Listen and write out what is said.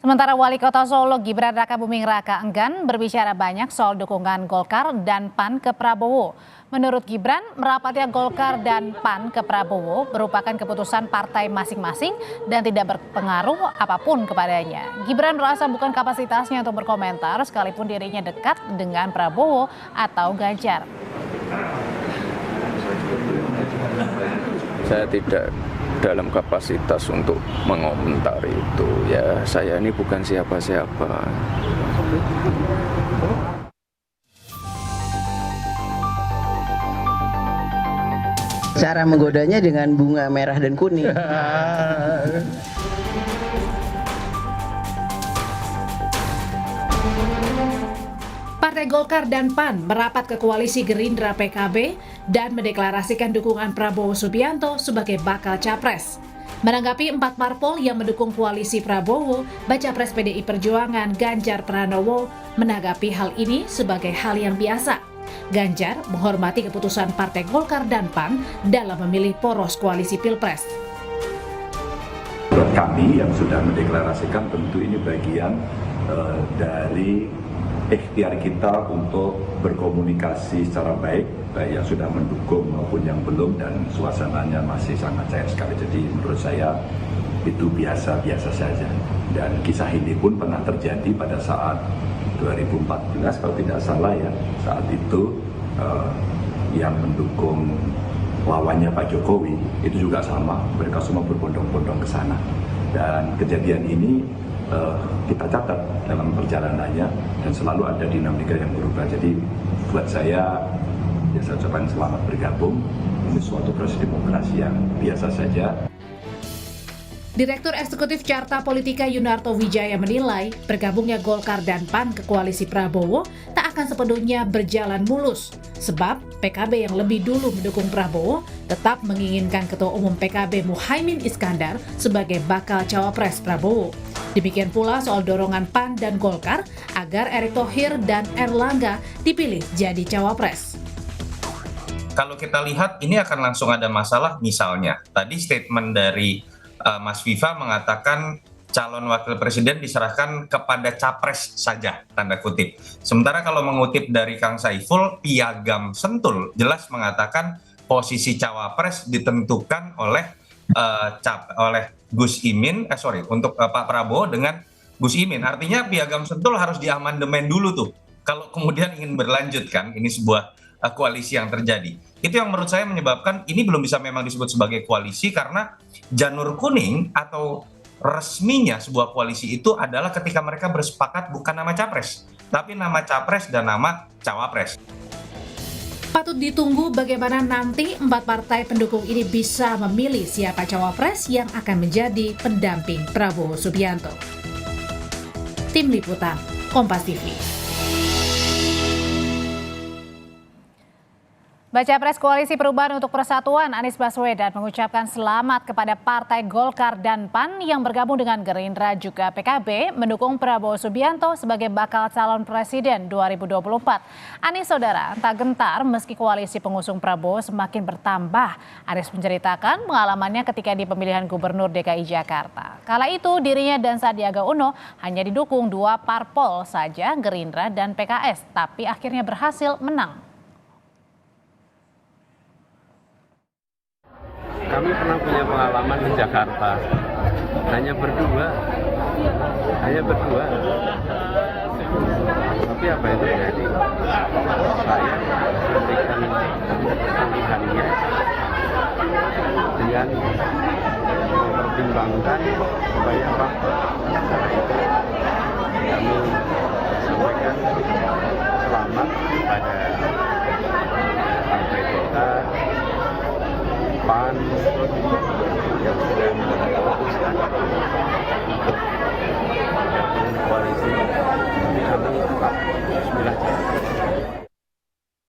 Sementara Wali Kota Solo Gibran Rakabuming Raka enggan berbicara banyak soal dukungan Golkar dan PAN ke Prabowo. Menurut Gibran, merapatnya Golkar dan PAN ke Prabowo merupakan keputusan partai masing-masing dan tidak berpengaruh apapun kepadanya. Gibran merasa bukan kapasitasnya untuk berkomentar sekalipun dirinya dekat dengan Prabowo atau Ganjar. Saya tidak dalam kapasitas untuk mengomentari itu, ya saya ini bukan siapa-siapa. Cara menggodanya dengan bunga merah dan kuning. Partai Golkar dan PAN merapat ke koalisi Gerindra PKB dan mendeklarasikan dukungan Prabowo Subianto sebagai bakal capres. Menanggapi 4 parpol yang mendukung koalisi Prabowo, Bacapres PDI Perjuangan Ganjar Pranowo menanggapi hal ini sebagai hal yang biasa. Ganjar menghormati keputusan Partai Golkar dan PAN dalam memilih poros koalisi Pilpres. Buat kami yang sudah mendeklarasikan, tentu ini bagian dari ikhtiar kita untuk berkomunikasi secara baik yang sudah mendukung maupun yang belum, dan suasananya masih sangat cair sekali. Jadi menurut saya itu biasa-biasa saja. Dan kisah ini pun pernah terjadi pada saat 2014 kalau tidak salah ya. Saat itu yang mendukung lawannya Pak Jokowi itu juga sama, mereka semua berbondong-bondong ke sana. Dan kejadian ini kita catat dalam perjalanannya dan selalu ada dinamika yang berubah. Jadi buat saya, ya saya ucapkan selamat bergabung. Ini suatu proses demokrasi yang biasa saja. Direktur Eksekutif Carta Politika Yunarto Wijaya menilai bergabungnya Golkar dan PAN ke koalisi Prabowo tak akan sepenuhnya berjalan mulus. Sebab PKB yang lebih dulu mendukung Prabowo tetap menginginkan Ketua Umum PKB Muhaimin Iskandar sebagai bakal cawapres Prabowo. Demikian pula soal dorongan PAN dan Golkar agar Erick Thohir dan Erlangga dipilih jadi cawapres. Kalau kita lihat ini akan langsung ada masalah, misalnya tadi statement dari Mas Viva mengatakan calon wakil presiden diserahkan kepada capres saja, tanda kutip. Sementara kalau mengutip dari Kang Saiful, Piagam Sentul jelas mengatakan posisi cawapres ditentukan oleh Gus Imin, untuk Pak Prabowo dengan Gus Imin. Artinya Piagam Sentul harus diamandemen dulu tuh. Kalau kemudian ingin berlanjut kan, ini sebuah koalisi yang terjadi. Itu yang menurut saya menyebabkan ini belum bisa memang disebut sebagai koalisi, karena janur kuning atau resminya sebuah koalisi itu adalah ketika mereka bersepakat bukan nama capres, tapi nama capres dan nama cawapres. Patut ditunggu bagaimana nanti 4 partai pendukung ini bisa memilih siapa cawapres yang akan menjadi pendamping Prabowo Subianto. Tim Liputan, Kompas TV. Bacapres Koalisi Perubahan untuk Persatuan Anies Baswedan mengucapkan selamat kepada Partai Golkar dan PAN yang bergabung dengan Gerindra juga PKB mendukung Prabowo Subianto sebagai bakal calon presiden 2024. Anies saudara tak gentar meski koalisi pengusung Prabowo semakin bertambah. Anies menceritakan pengalamannya ketika di pemilihan Gubernur DKI Jakarta. Kala itu dirinya dan Sandiaga Uno hanya didukung 2 parpol saja, Gerindra dan PKS, tapi akhirnya berhasil menang. Kami pernah punya pengalaman di Jakarta, hanya berdua. Tapi apa yang terjadi? Saya memberikan pilihannya dengan mempertimbangkan banyak faktor. Karena itu kami